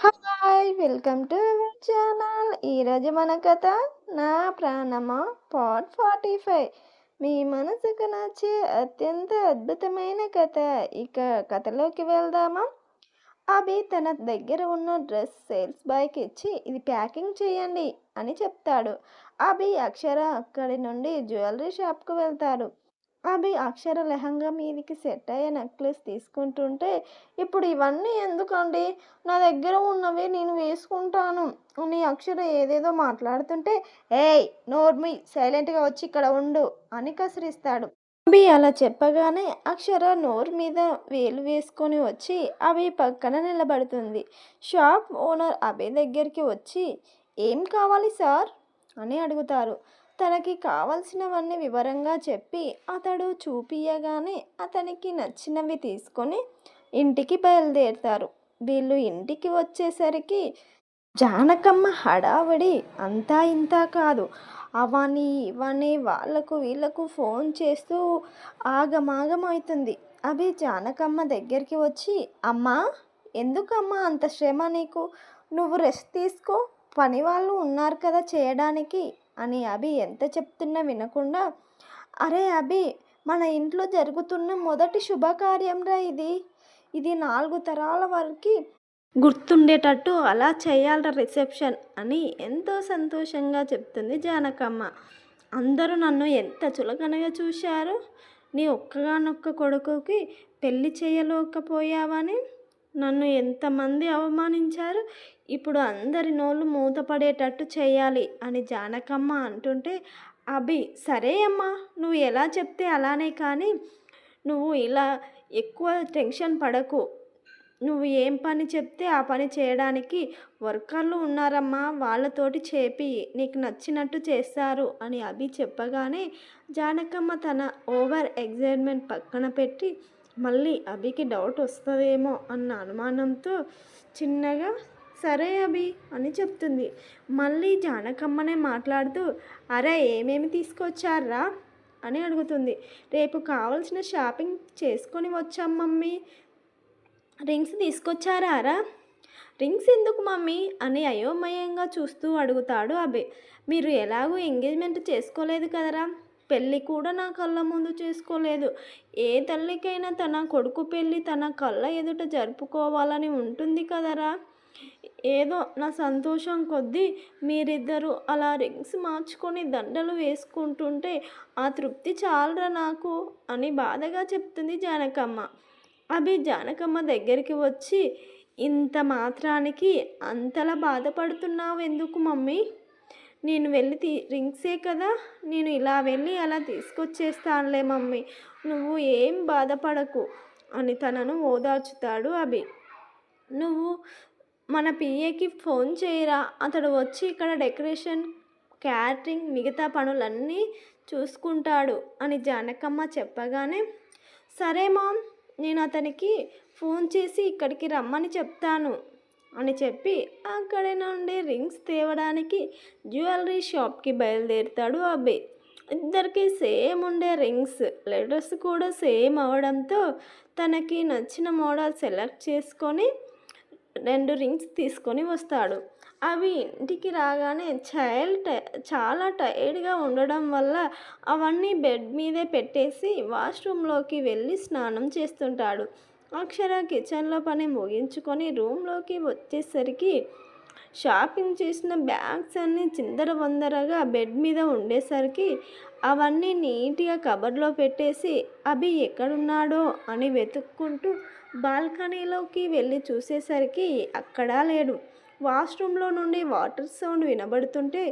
Hi! Welcome to our channel. ఈరోజు మన కథ 'నా ప్రాణమా' పార్ట్ 45. మీ మనసుకు నచ్చే అత్యంత అద్భుతమైన కథ. ఇక కథలోకి వెళ్దామా? అభి తన దగ్గర ఉన్న డ్రెస్ సేల్స్ బాయ్కి ఇచ్చి ఇది ప్యాకింగ్ చేయండి అని చెప్తాడు. అభి, అక్షర అక్కడి నుండి జ్యువెలరీ షాప్కు వెళ్తారు. అభి అక్షర లెహంగా మీదికి సెట్ అయ్యే నెక్లెస్ తీసుకుంటుంటే, ఇప్పుడు ఇవన్నీ ఎందుకండి, నా దగ్గర ఉన్నవి నేను వేసుకుంటాను అని అక్షర ఏదేదో మాట్లాడుతుంటే, ఏయ్ నోర్మి, సైలెంట్గా వచ్చి ఇక్కడ ఉండు అని కసిరిస్తాడు. అభి అలా చెప్పగానే అక్షర నోరు మీద వేలు వేసుకొని వచ్చి అభి పక్కన నిలబడుతుంది. షాప్ ఓనర్ అభి దగ్గరికి వచ్చి, ఏం కావాలి సార్ అని అడుగుతారు. తనకి కావలసినవన్నీ వివరంగా చెప్పి అతడు చూపియగానే అతనికి నచ్చినవి తీసుకొని ఇంటికి బయలుదేరుతారు. వీళ్ళు ఇంటికి వచ్చేసరికి జానకమ్మ హడావిడి అంతా ఇంతా కాదు. అవని ఇవని వాళ్ళకు వీళ్ళకు ఫోన్ చేస్తూ ఆగమాగం అవుతుంది. అవి జానకమ్మ దగ్గరికి వచ్చి, అమ్మా, ఎందుకమ్మా అంత శ్రమ నీకు? నువ్వు రెస్ట్ తీసుకో, పని వాళ్ళు ఉన్నారు కదా చేయడానికి అని అభి ఎంత చెప్తున్నా వినకుండా, అరే అభి, మన ఇంట్లో జరుగుతున్న మొదటి శుభకార్యంరా ఇది. ఇది 4 తరాల వరకు గుర్తుండేటట్టు అలా చేయాలరా రిసెప్షన్ అని ఎంతో సంతోషంగా చెప్తుంది జానకమ్మ. అందరూ నన్ను ఎంత చులకనగా చూశారు. నీ ఒక్కగానొక్క కొడుకుకి పెళ్లి చేయలేకపోయావని నన్ను ఎంతమంది అవమానించారు. ఇప్పుడు అందరి నోళ్ళు మూతపడేటట్టు చేయాలి అని జానకమ్మ అంటుంటే, అభి, సరే అమ్మా, నువ్వు ఎలా చెప్తే అలానే, కానీ నువ్వు ఇలా ఎక్కువ టెన్షన్ పడకు. నువ్వు ఏం పని చెప్తే ఆ పని చేయడానికి వర్కర్లు ఉన్నారమ్మా, వాళ్ళతోటి చేపి నీకు నచ్చినట్టు చేస్తారు అని అభి చెప్పగానే జానకమ్మ తన ఓవర్ ఎగ్జైట్మెంట్ పక్కన పెట్టి, మళ్ళీ అభికి డౌట్ వస్తుందేమో అన్న అనుమానంతో చిన్నగా సరే అభి అని చెప్తుంది. మళ్ళీ జానకమ్మనే మాట్లాడుతూ, అరే ఏమేమి తీసుకొచ్చారా అని అడుగుతుంది. రేపు కావాల్సిన షాపింగ్ చేసుకొని వచ్చాం మమ్మీ. రింగ్స్ తీసుకొచ్చారా? రింగ్స్ ఎందుకు మమ్మీ అని అయోమయంగా చూస్తూ అడుగుతాడు అభి. మీరు ఎలాగూ ఎంగేజ్మెంట్ చేసుకోలేదు కదరా, పెళ్ళి కూడా నా కళ్ళ ముందు చేసుకోలేదు. ఏ తల్లికైనా తన కొడుకు పెళ్ళి తన కళ్ళ ఎదుట జరుపుకోవాలని ఉంటుంది కదరా. ఏదో నా సంతోషం కొద్దీ మీరిద్దరూ అలా రింగ్స్ మార్చుకొని దండలు వేసుకుంటుంటే ఆ తృప్తి చాలరా నాకు అని బాధగా చెప్తుంది జానకమ్మ. అభి జానకమ్మ దగ్గరికి వచ్చి, ఇంత మాత్రానికి అంతలా బాధపడుతున్నావు ఎందుకు మమ్మీ? నేను వెళ్ళి రింగ్సే కదా, నేను ఇలా వెళ్ళి అలా తీసుకొచ్చేస్తానులే మమ్మీ, నువ్వు ఏం బాధపడకు అని తనను ఓదార్చుతాడు అభి. నువ్వు మన పిఏకి ఫోన్ చేయరా, అతడు వచ్చి ఇక్కడ డెకరేషన్, క్యాటరింగ్, మిగతా పనులన్నీ చూసుకుంటాడు అని జానకమ్మ చెప్పగానే, సరే మామ్, నేను అతనికి ఫోన్ చేసి ఇక్కడికి రమ్మని చెప్తాను అని చెప్పి అక్కడి నుండి రింగ్స్ తేవడానికి జ్యువెలరీ షాప్కి బయలుదేరుతాడు అభి. ఇద్దరికి సేమ్ ఉండే రింగ్స్, లెటర్స్ కూడా సేమ్ అవడంతో తనకి నచ్చిన మోడల్ సెలెక్ట్ చేసుకొని 2 రింగ్స్ తీసుకొని వస్తాడు. అవి ఇంటికి రాగానే చాలా టైర్డ్గా ఉండడం వల్ల అవన్నీ బెడ్ మీదే పెట్టేసి వాష్రూమ్లోకి వెళ్ళి స్నానం చేస్తుంటాడు. అక్షర కిచెన్లో పని ముగించుకొని రూమ్లోకి వచ్చేసరికి షాపింగ్ చేసిన బ్యాగ్స్ అన్నీ చిందరవందరగా బెడ్ మీద ఉండేసరికి అవన్నీ నీట్గా కబర్లో పెట్టేసి అభి ఎక్కడున్నాడో అని వెతుక్కుంటూ బాల్కనీలోకి వెళ్ళి చూసేసరికి అక్కడా లేడు. వాష్రూమ్లో నుండి వాటర్ సౌండ్ వినబడుతుంటే,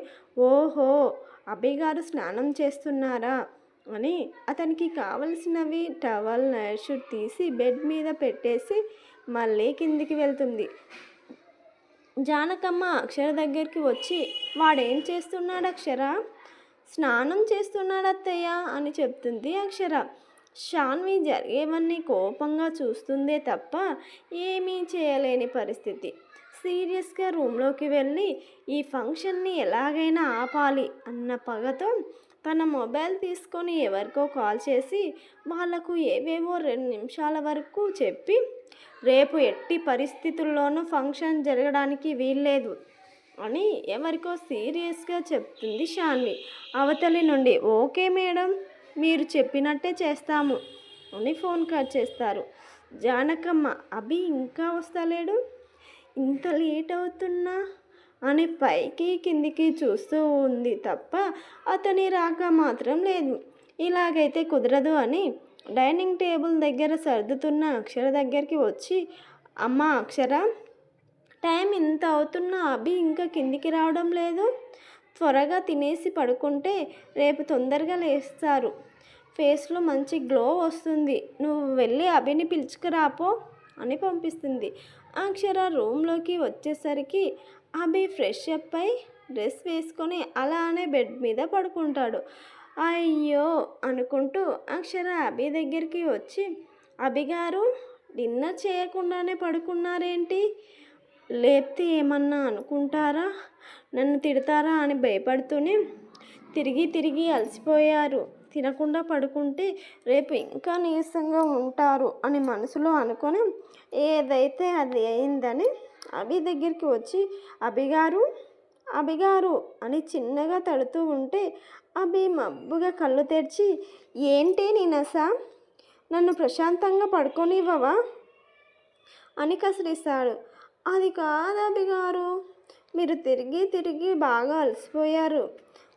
ఓహో, అభి గారు స్నానం చేస్తున్నారా అని అతనికి కావలసినవి టవల్, నైట్ షూట్ తీసి బెడ్ మీద పెట్టేసి మళ్ళీ కిందికి వెళ్తుంది. జానకమ్మ అక్షర దగ్గరికి వచ్చి, వాడేం చేస్తున్నాడు అక్షర? స్నానం చేస్తున్నాడు అత్తయ్య అని చెప్తుంది అక్షర. షాన్వి జరిగేవన్నీ కోపంగా చూస్తుందే తప్ప ఏమీ చేయలేని పరిస్థితి. సీరియస్గా రూమ్లోకి వెళ్ళి ఈ ఫంక్షన్ని ఎలాగైనా ఆపాలి అన్న పగతో తన మొబైల్ తీసుకొని ఎవరికో కాల్ చేసి వాళ్ళకు ఏవేవో 2 నిమిషాల వరకు చెప్పి రేపు ఎట్టి పరిస్థితుల్లోనూ ఫంక్షన్ జరగడానికి వీల్లేదు అని ఎవరికో సీరియస్గా చెప్తుంది షాన్వి. అవతలి నుండి ఓకే మేడం, మీరు చెప్పినట్టే చేస్తాము అని ఫోన్ కట్ చేస్తారు. జానకమ్మ అభి ఇంకా వస్తలేడు, ఇంత లేట్ అవుతున్నా అని పైకి కిందికి చూస్తూ ఉంది తప్ప అతని రాక మాత్రం లేదు. ఇలాగైతే కుదరదు అని డైనింగ్ టేబుల్ దగ్గర సర్దుతున్న అక్షర దగ్గరికి వచ్చి, అమ్మ అక్షర, టైం ఇంత అవుతున్నా అభి ఇంకా కిందికి రావడం లేదు. త్వరగా తినేసి పడుకుంటే రేపు తొందరగా లేస్తారు, ఫేస్లో మంచి గ్లో వస్తుంది, నువ్వు వెళ్ళి అభిని పిలుచుకురాపో అని పంపిస్తుంది. అక్షర రూమ్లోకి వచ్చేసరికి అభి ఫ్రెష్ అప్ అయి డ్రెస్ వేసుకొని అలానే బెడ్ మీద పడుకుంటాడు. అయ్యో అనుకుంటూ అక్షర అభి దగ్గరికి వచ్చి, అభి గారు డిన్నర్ చేయకుండానే పడుకున్నారేంటి? లేపితే ఏమన్నా అనుకుంటారా, నన్ను తిడతారా అని భయపడుతూనే, తిరిగి తిరిగి అలసిపోయారు, తినకుండా పడుకుంటే రేపు ఇంకా నీరసంగా ఉంటారు అని మనసులో అనుకొని ఏదైతే అది అయిందని అభి దగ్గరికి వచ్చి, అభిగారు అభిగారు అని చిన్నగా తడుతూ ఉంటే అభి మబ్బుగా కళ్ళు తెరిచి, ఏంటి నీనస, నన్ను ప్రశాంతంగా పడుకోనివ్వవా అని కసిరిస్తాడు. అది కాదు అభిగారు, మీరు తిరిగి తిరిగి బాగా అలసిపోయారు,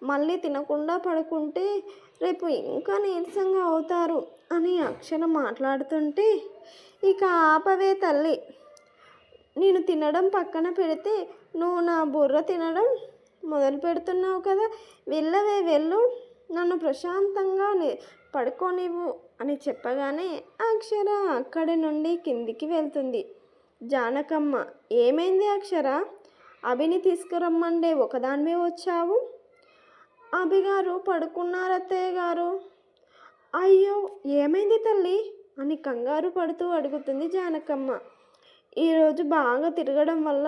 మళ్ళీ తినకుండా పడుకుంటే రేపు ఇంకా నీరసంగా అవుతారు అని అక్షర మాట్లాడుతుంటే, ఇక ఆపవే తల్లి, నేను తినడం పక్కన పెడితే నువ్వు నా బుర్ర తినడం మొదలు పెడుతున్నావు కదా, వెళ్ళవే వెళ్ళు, నన్ను ప్రశాంతంగా పడుకోనివ్వు అని చెప్పగానే అక్షర అక్కడి నుండి కిందికి వెళ్తుంది. జానకమ్మ, ఏమైంది అక్షర, అభిని తీసుకురమ్మండే ఒకదానివే వచ్చావు? అభిగారు పడుకున్నారు అత్తయ్య గారు. అయ్యో ఏమైంది తల్లి అని కంగారు పడుతూ అడుగుతుంది జానకమ్మ. ఈరోజు బాగా తిరగడం వల్ల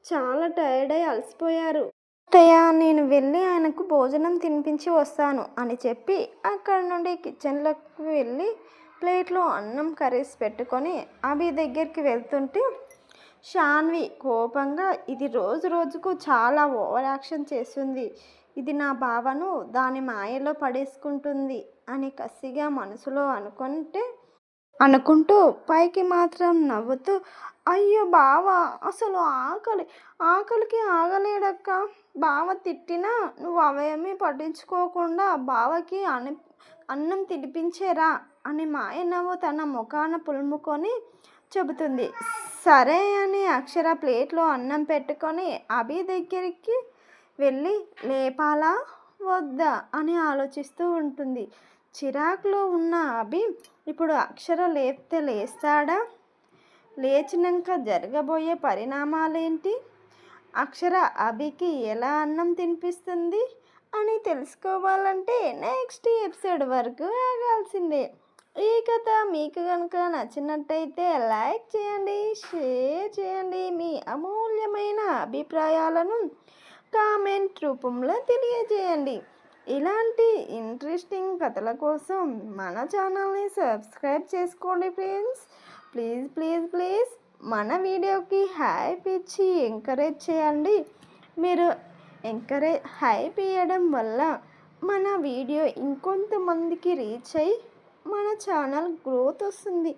చాలా టైర్డ్ అయి అలసిపోయారు అత్తయ్య, నేను వెళ్ళి ఆయనకు భోజనం తినిపించి వస్తాను అని చెప్పి అక్కడి నుండి కిచెన్లోకి వెళ్ళి ప్లేట్లో అన్నం కర్రీస్ పెట్టుకొని అభి దగ్గరికి వెళ్తుంటే షాన్వి కోపంగా, ఇది రోజు రోజుకు చాలా ఓవర్ యాక్షన్ చేస్తుంది, ఇది నా భావను దాని మాయలో పడేసుకుంటుంది అని కసిగా మనసులో అనుకుంటూ పైకి మాత్రం నవ్వుతూ, అయ్యో బావ అసలు ఆకలికి ఆగలేడక్క, బావ తిట్టినా నువ్వు అవేమీ పట్టించుకోకుండా బావకి అన్నం తినిపించేరా అని మాయ నవ్వు తన ముఖాన పులుముకొని చెబుతుంది. సరే అని అక్షర ప్లేట్లో అన్నం పెట్టుకొని అభి దగ్గరికి వెళ్ళి లేపాలా వద్దా అని ఆలోచిస్తూ ఉంటుంది. చిరాకులో ఉన్న అభి ఇప్పుడు అక్షర లేపితే లేస్తాడా, లేచినాక జరగబోయే పరిణామాలేంటి, అక్షర అభికి ఎలా అన్నం తినిపిస్తుంది అని తెలుసుకోవాలంటే నెక్స్ట్ ఎపిసోడ్ వరకు ఆగాల్సిందే. ఈ కథ మీకు కనుక నచ్చినట్టయితే లైక్ చేయండి, షేర్ చేయండి, మీ అమూల్యమైన అభిప్రాయాలను కామెంట్ రూపంలో తెలియజేయండి. ఇలాంటి ఇంట్రెస్టింగ్ కథల కోసం మన ఛానల్ని సబ్స్క్రైబ్ చేసుకోండి ఫ్రెండ్స్. ప్లీజ్ ప్లీజ్ ప్లీజ్ మన వీడియోకి హైప్ ఇచ్చి ఎంకరేజ్ చేయండి. మీరు హైప్ ఇవ్వడం వల్ల మన వీడియో ఇంకొంతమందికి రీచ్ అయ్యి మన ఛానల్ గ్రోత్ వస్తుంది.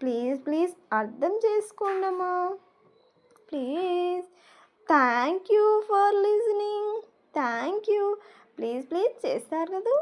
ప్లీజ్ ప్లీజ్ అర్థం చేసుకోండమ్మా, please. Thank you for listening. Thank you. Please please చేస్తారు కదా.